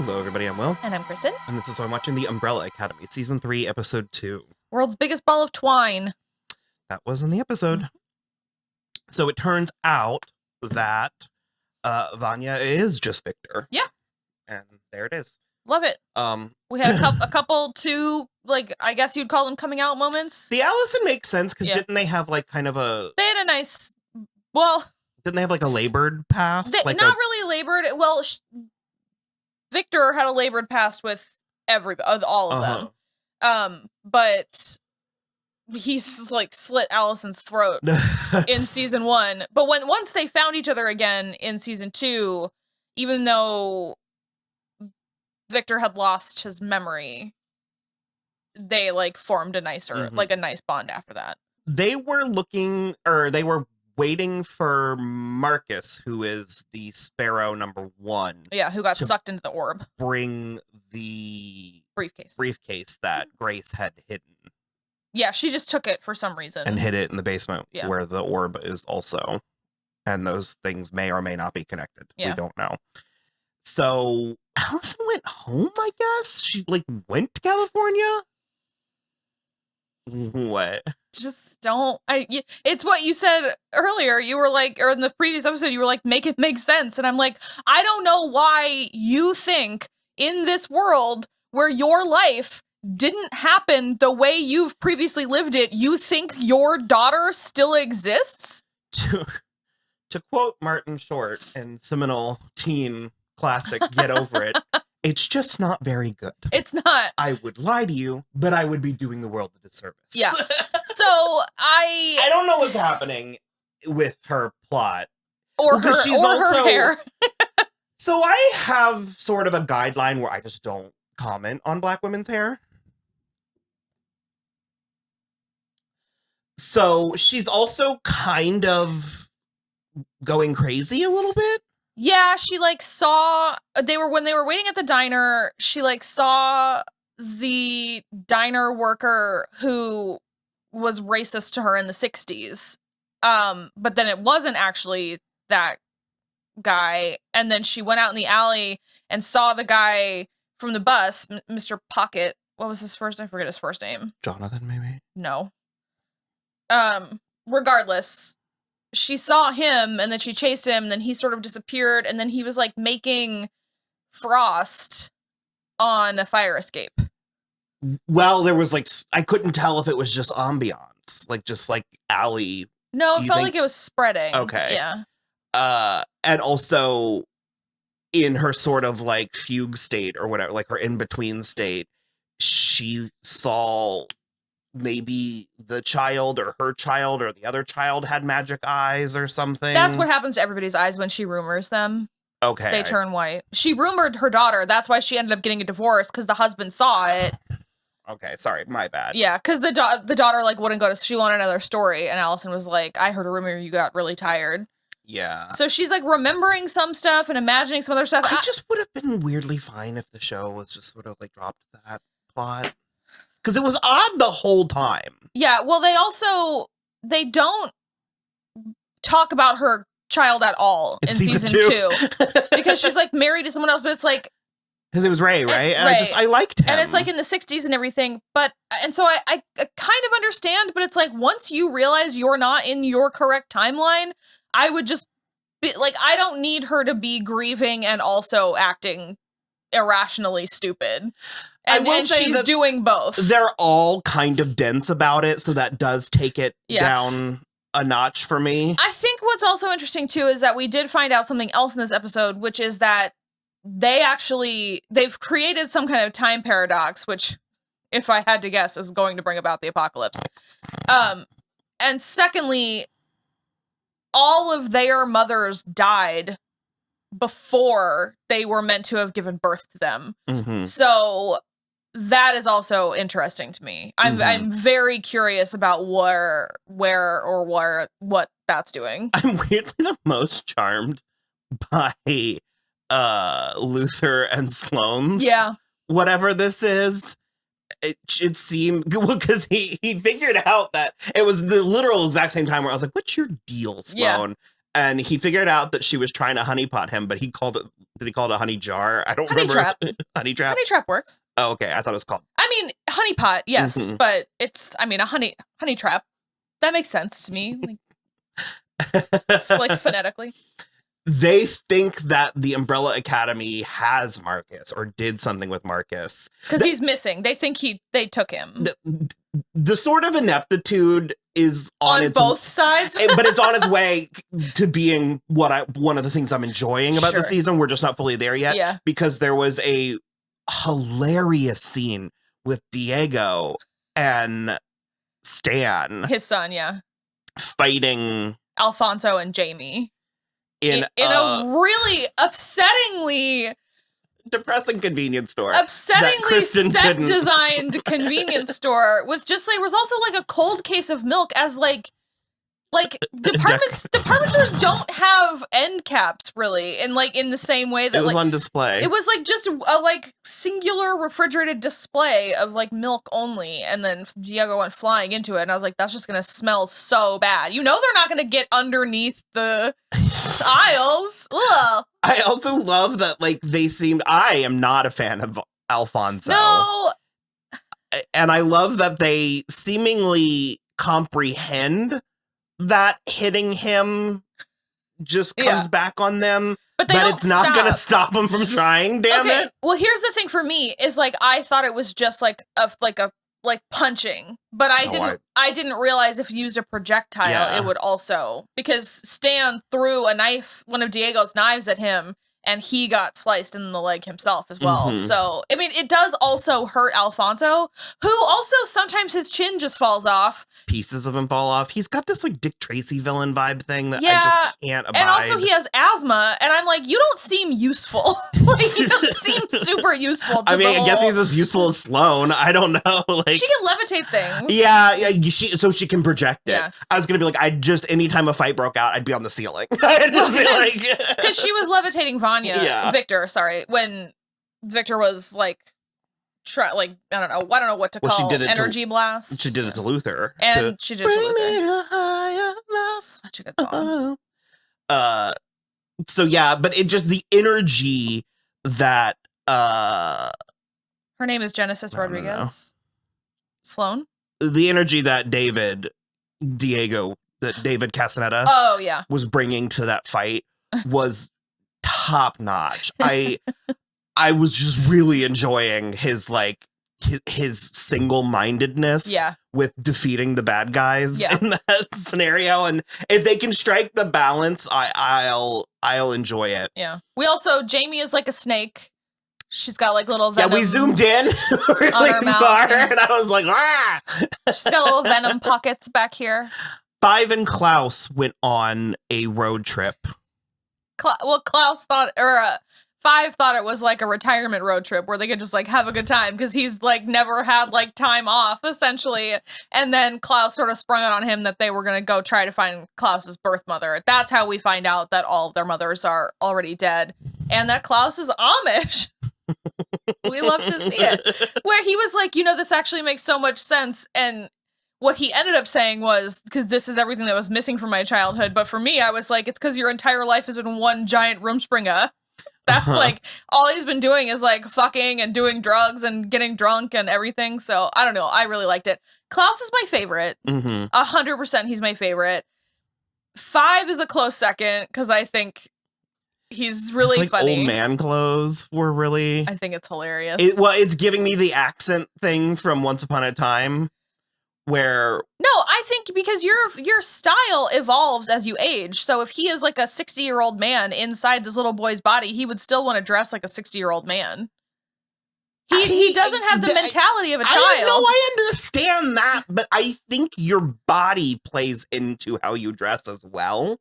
Hello, everybody. I'm Will. And I'm Kristen. And this is I'm watching the Umbrella Academy, Season 3, Episode 2. World's biggest ball of twine. That was in the episode. So it turns out that Vanya is just Victor. Yeah. And there it is. Love it. We had a couple two, like, I guess you'd call them coming out moments. The Allison makes sense, because didn't they have, like, kind of a... They had a nice... Well... Didn't they have, like, a labored past? Not really labored. Well, Victor had a labored past with all of them. But he's, like, slit Allison's throat in Season 1. But once they found each other again in Season 2, even though Victor had lost his memory, they, like, formed a nicer, like, a nice bond after that. They were waiting for Marcus, who is the Sparrow #1. Yeah, who got sucked into the orb. Bring the briefcase that Grace had hidden. Yeah, she just took it for some reason. And hid it in the basement where the orb is also. And those things may or may not be connected. Yeah. We don't know. So Allison went home, I guess? She, like, went to California? What? Just don't. It's what you said earlier. You were like, or in the previous episode, you were like, make it make sense. And I'm like, I don't know why you think in this world where your life didn't happen the way you've previously lived it, you think your daughter still exists? To quote Martin Short in seminal teen classic Get Over It, it's just not very good. It's not. I would lie to you, but I would be doing the world a disservice. Yeah. So I don't know what's happening with her plot. Or her hair. So I have sort of a guideline where I just don't comment on Black women's hair. So she's also kind of going crazy a little bit. Yeah, she, like, saw... When they were waiting at the diner, she, like, saw the diner worker who was racist to her in the 60s. But then it wasn't actually that guy. And then she went out in the alley and saw the guy from the bus, Mr. Pocket. What was his first? I forget his first name. Jonathan, maybe? No. Regardless... She saw him, and then she chased him, and then he sort of disappeared, and then he was, like, making frost on a fire escape. Well, there was, like, I couldn't tell if it was just ambiance, like, just, like, alley. No, it felt like it was spreading. Okay. Yeah. And also, in her sort of, like, fugue state, or whatever, like, her in-between state, she saw... maybe the child or her child or the other child had magic eyes or something. That's what happens to everybody's eyes when she rumors them. Okay. They turn white. She rumored her daughter. That's why she ended up getting a divorce, because the husband saw it. Okay, sorry, my bad. Yeah, because the daughter, like, wouldn't go to... She wanted another story, and Allison was like, I heard a rumor you got really tired. Yeah. So she's, like, remembering some stuff and imagining some other stuff. I just would have been weirdly fine if the show was just sort of, like, dropped that plot. Because it was odd the whole time. Yeah, well, they don't talk about her child at all in season 2. Because she's, like, married to someone else, but it's like... Because it was Ray, right? And I liked him. And it's, like, in the 60s and everything, and so I kind of understand, but it's like, once you realize you're not in your correct timeline, I would just be, like, I don't need her to be grieving and also acting irrationally stupid. And she's doing both. They're all kind of dense about it, so that does take it down a notch for me. I think what's also interesting, too, is that we did find out something else in this episode, which is that they've created some kind of time paradox, which, if I had to guess, is going to bring about the apocalypse. And secondly, all of their mothers died before they were meant to have given birth to them. So that is also interesting to me. I'm very curious about what that's doing. I'm weirdly the most charmed by Luther and Sloane's whatever this is. It seemed, well, because he figured out that it was the literal exact same time where I was like, what's your deal, Sloane? And he figured out that she was trying to honeypot him, but he called it Did he call it a honey jar? I don't Honey remember. trap. Honey trap? Honey trap works. Oh, okay. I thought it was called. I mean, honey pot, yes, Mhm. but it's, I mean, a honey trap. That makes sense to me, like phonetically. They think that the Umbrella Academy has Marcus or did something with Marcus. Because he's missing. They think they took him. The sort of ineptitude is on both sides. but it's on its way to being one of the things I'm enjoying about the season. We're just not fully there yet. Yeah. Because there was a hilarious scene with Diego and Stan. His son, yeah. Fighting Alfonso and Jamie. In a really upsettingly depressing convenience store. Upsettingly set designed convenience store with just like, there was also like a cold case of milk as like department stores don't have end caps really, and like in the same way that it was like on display. It was like just a like singular refrigerated display of like milk only, and then Diego went flying into it, and I was like, that's just gonna smell so bad. You know, they're not gonna get underneath the aisles. Ugh. I also love that like I am not a fan of Alfonso. No. And I love that they seemingly comprehend that hitting him just comes back on them, but it's not going to stop them from trying. Damn it. Well, here's the thing for me is like I thought it was just like punching, but I didn't realize if you used a projectile, it would also, because Stan threw one of Diego's knives at him, and he got sliced in the leg himself as well. Mm-hmm. So, I mean, it does also hurt Alfonso, who also sometimes his chin just falls off. Pieces of him fall off. He's got this like Dick Tracy villain vibe thing that I just can't abide. And also he has asthma, and I'm like, you don't seem useful. Like, you don't seem super useful to I mean, I guess he's as useful as Sloane. I don't know. Like, she can levitate things. Yeah, so she can project it. Yeah. I was gonna be like, anytime a fight broke out, I'd be on the ceiling. I'd just be like, because she was levitating Victor, sorry, when Victor was like, I don't know what to call she did it energy blast. She did it to Luther, and she did it to Luther. Such a good song. So yeah, but it just the energy that her name is Genesis Rodriguez. Sloane. The energy that David Castaneda was bringing to that fight was top notch. I was just really enjoying his his single-mindedness with defeating the bad guys in that scenario, and if they can strike the balance, I'll enjoy it. Yeah. We also, Jamie is like a snake. She's got like little venom. Yeah, we zoomed in really on her mouth, far, and I was like, ah! She's got little venom pockets back here. Five and Klaus went on a road trip. Klaus thought, Five thought it was like a retirement road trip where they could just like have a good time because he's like never had like time off essentially. And then Klaus sort of sprung it on him that they were going to go try to find Klaus's birth mother. That's how we find out that all of their mothers are already dead and that Klaus is Amish. We love to see it. Where he was like, this actually makes so much sense. And what he ended up saying was, because this is everything that was missing from my childhood. But for me, I was like, it's because your entire life has been one giant Rumspringa. That's like all he's been doing is like fucking and doing drugs and getting drunk and everything. So I don't know. I really liked it. Klaus is my favorite. 100% he's my favorite. Five is a close second because I think he's really funny. Old man clothes were really. I think it's hilarious. It's giving me the accent thing from Once Upon a Time. Where no, I think because your style evolves as you age. So if he is like a 60-year-old man inside this little boy's body, he would still want to dress like a 60-year-old man. He doesn't have the mentality of a child. I understand that, but I think your body plays into how you dress as well.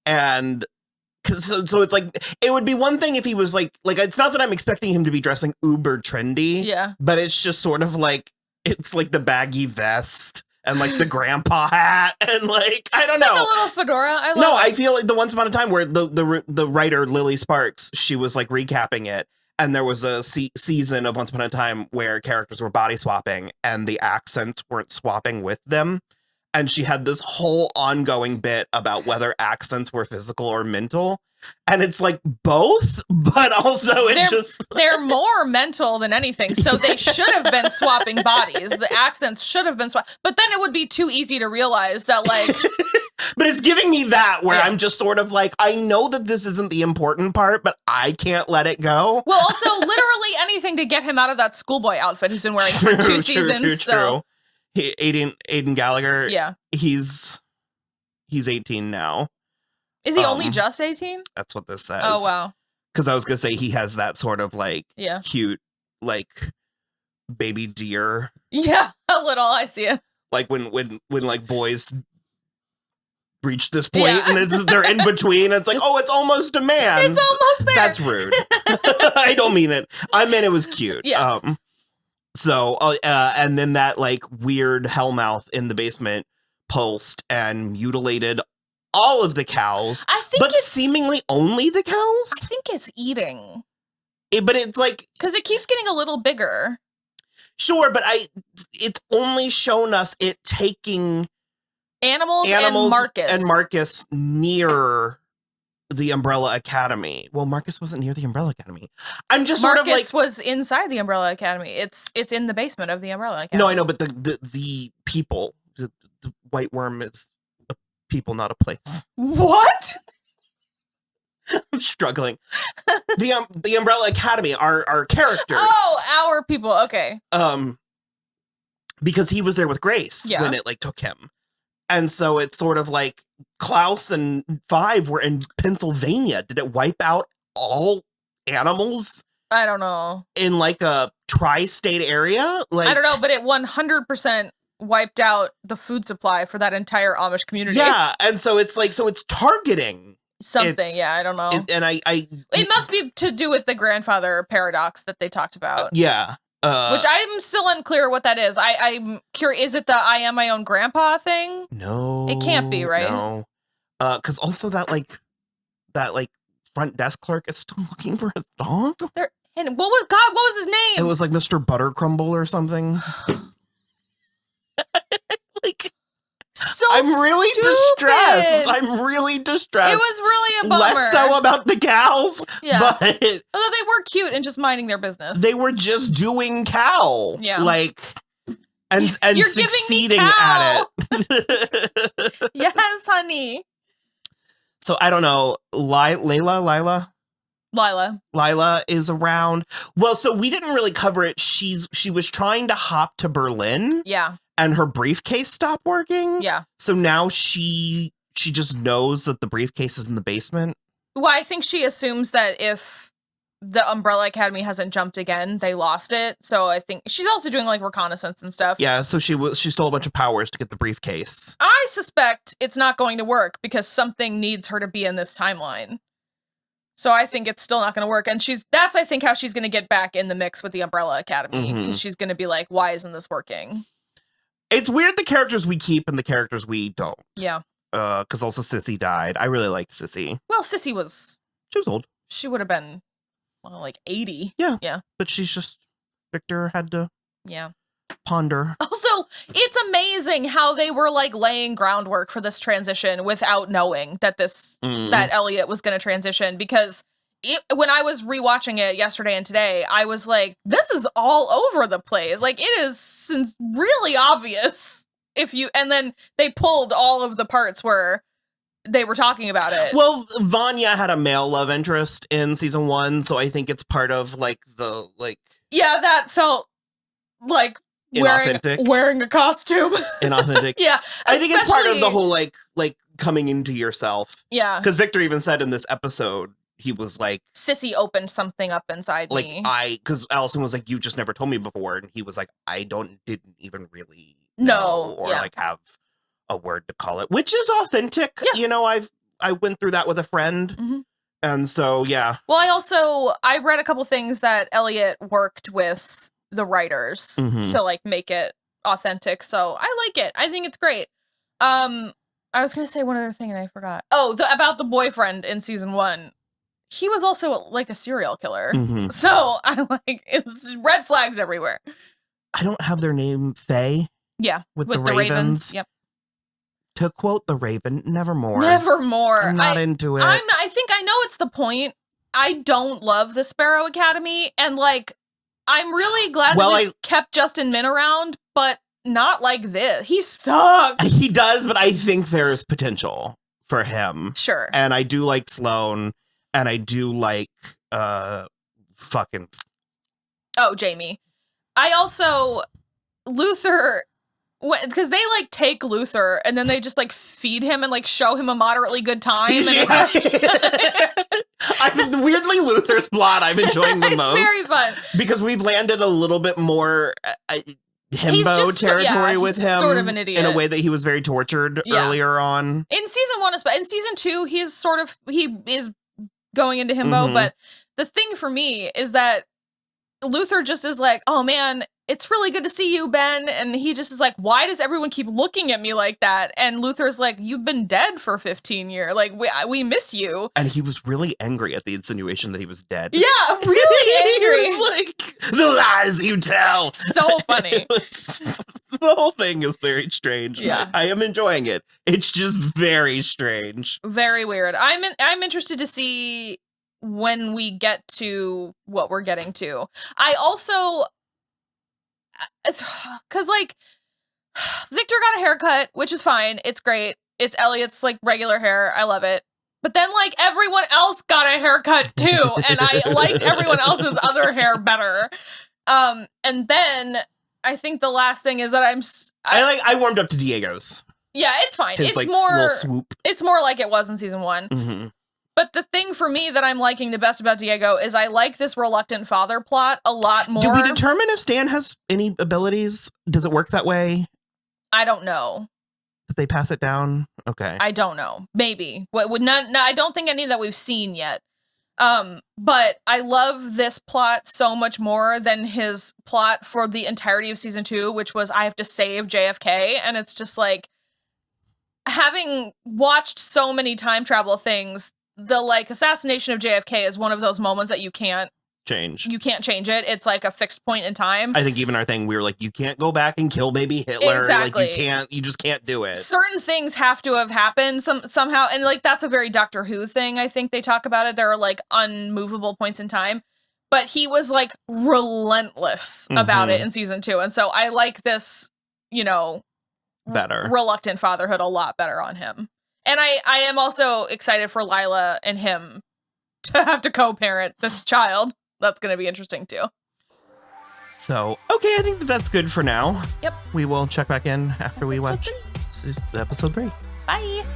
And so it's like, it would be one thing if he was like it's not that I'm expecting him to be dressing uber trendy. Yeah. But it's just sort of like, it's like the baggy vest and like the grandpa hat and like, I don't know. Like a little fedora. I feel like the Once Upon a Time where the writer Lily Sparks, she was like recapping it. And there was a season of Once Upon a Time where characters were body swapping and the accents weren't swapping with them. and she had this whole ongoing bit about whether accents were physical or mental. And it's like both, but also they're more mental than anything. So they should have been swapping bodies. The accents should have been swapped. But then it would be too easy to realize that, like... But it's giving me that where I'm just sort of like, I know that this isn't the important part, but I can't let it go. Well, also, literally anything to get him out of that schoolboy outfit he's been wearing for 2 seasons. True. Aiden Gallagher, yeah, he's 18 now. Is he only just 18? That's what this says. Oh, wow. Because I was going to say he has that sort of like cute, like baby deer. Yeah, a little. I see it. Like when like boys reach this point and they're in between. It's like, oh, it's almost a man. It's almost there. That's rude. I don't mean it. I meant it was cute. Yeah. And then that like weird hellmouth in the basement pulsed and mutilated all of the cows, but seemingly only the cows. I think it's eating. But it's like... Because it keeps getting a little bigger. Sure, but it's only shown us it taking... Animals and Marcus near the Umbrella Academy. Well, Marcus wasn't near the Umbrella Academy. I'm just Marcus sort of like... was inside the Umbrella Academy. It's in the basement of the Umbrella Academy. No, I know, but the people, the white worm is a people, not a place. What? I'm struggling. The Umbrella Academy, our characters. Oh, our people. Okay. Because he was there with Grace when it like took him. And so it's sort of like Klaus and Five were in Pennsylvania. Did it wipe out all animals? I don't know. In like a tri-state area? Like, I don't know, but it 100% wiped out the food supply for that entire Amish community. Yeah, and so it's like, so it's targeting something. I don't know. And it must be to do with the grandfather paradox that they talked about. Yeah. Which I'm still unclear what that is. I'm curious. Is it the I am my own grandpa thing? No. It can't be, right? No. Because also that front desk clerk is still looking for his dog. And what was his name? It was like Mr. Buttercrumble or something. Like, so I'm really stupid. distressed. It was really a bummer. Less so about the cows. Yeah. But although they were cute and just minding their business. They were just doing cow. Yeah. Like, and You're succeeding giving me cow. at it. Yes, honey. So I don't know. Lila is around. Well, so we didn't really cover it. She was trying to hop to Berlin. Yeah. And her briefcase stopped working. Yeah. So now she just knows that the briefcase is in the basement. Well, I think she assumes that if the Umbrella Academy hasn't jumped again, they lost it. So I think she's also doing like reconnaissance and stuff. Yeah, so she stole a bunch of powers to get the briefcase. I suspect it's not going to work because something needs her to be in this timeline. So I think it's still not going to work. And that's, I think, how she's going to get back in the mix with the Umbrella Academy. Because she's going to be like, why isn't this working? It's weird the characters we keep and the characters we don't. Yeah. Because also Sissy died. I really liked Sissy. Well, Sissy was... She was old. She would have been, like 80. Yeah. Yeah. But she's just... Victor had to... Yeah. Ponder. Also, it's amazing how they were like laying groundwork for this transition without knowing that that Elliot was going to transition, because when I was rewatching it yesterday and today, I was like, this is all over the place. Like, it is really obvious and then they pulled all of the parts where they were talking about it. Well, Vanya had a male love interest in season 1, so I think it's part of yeah, that felt like wearing a costume. Inauthentic. Yeah. I think it's part of the whole like coming into yourself. Yeah. Because Victor even said in this episode, he was like, Sissy opened something up inside me. Because Allison was like, you just never told me before. And he was like, I didn't even really know or have a word to call it, which is authentic. Yeah. You know, I went through that with a friend. Mm-hmm. And so, yeah. Well, I read a couple things that Elliot worked with the writers to like make it authentic. So I like it. I think it's great. I was going to say one other thing and I forgot. Oh, about the boyfriend in season 1. He was also like a serial killer. Mm-hmm. So it was red flags everywhere. I don't have their name. Faye. Yeah. With the Ravens. Yep. To quote the Raven, nevermore. Nevermore. I'm not into it. I think I know it's the point. I don't love the Sparrow Academy, and like, I'm really glad that we kept Justin Min around, but not like this. He sucks. He does, but I think there's potential for him. Sure. And I do like Sloane, and I do like fucking. Oh, Jamie. I also Luther. Because they like take Luther and then they just like feed him and like show him a moderately good time. Weirdly, Luther's plot I'm enjoying the most. It's very fun because we've landed a little bit more himbo territory with him, sort of an idiot in a way that he was very tortured earlier on. In season 1, in season 2, he is going into himbo. But the thing for me is that Luther just is like, oh man, it's really good to see you, Ben. And he just is like, why does everyone keep looking at me like that? And Luther's like, you've been dead for 15 years. Like, we miss you. And he was really angry at the insinuation that he was dead. Yeah, really angry. He was like, the lies you tell. So funny. The whole thing is very strange. Yeah. I am enjoying it. It's just very strange. Very weird. I'm interested to see when we get to what we're getting to. I also... because like Victor got a haircut, which is fine, it's great, it's Elliot's like regular hair, I love it, but then like everyone else got a haircut too, and I liked everyone else's other hair better. And then I think the last thing is that I warmed up to Diego's. Yeah, it's fine. His, it's like, more little swoop. It's more like it was in season 1. But the thing for me that I'm liking the best about Diego is I like this reluctant father plot a lot more. Do we determine if Stan has any abilities? Does it work that way? I don't know. Did they pass it down? Okay. I don't know. Maybe. What would not? No, I don't think any that we've seen yet. But I love this plot so much more than his plot for the entirety of season 2, which was I have to save JFK, and it's just like, having watched so many time travel things, the like assassination of JFK is one of those moments that you can't change. You can't change it. It's like a fixed point in time. I think even our thing, we were like, you can't go back and kill baby Hitler. Exactly. Like you just can't do it. Certain things have to have happened somehow. And like, that's a very Doctor Who thing. I think they talk about it. There are like unmovable points in time, but he was like relentless about it in season 2. And so I like this, better reluctant fatherhood a lot better on him. And I am also excited for Lila and him to have to co-parent this child. That's going to be interesting too. So, okay, I think that's good for now. Yep. We will check back in after we watch episode 3. Bye.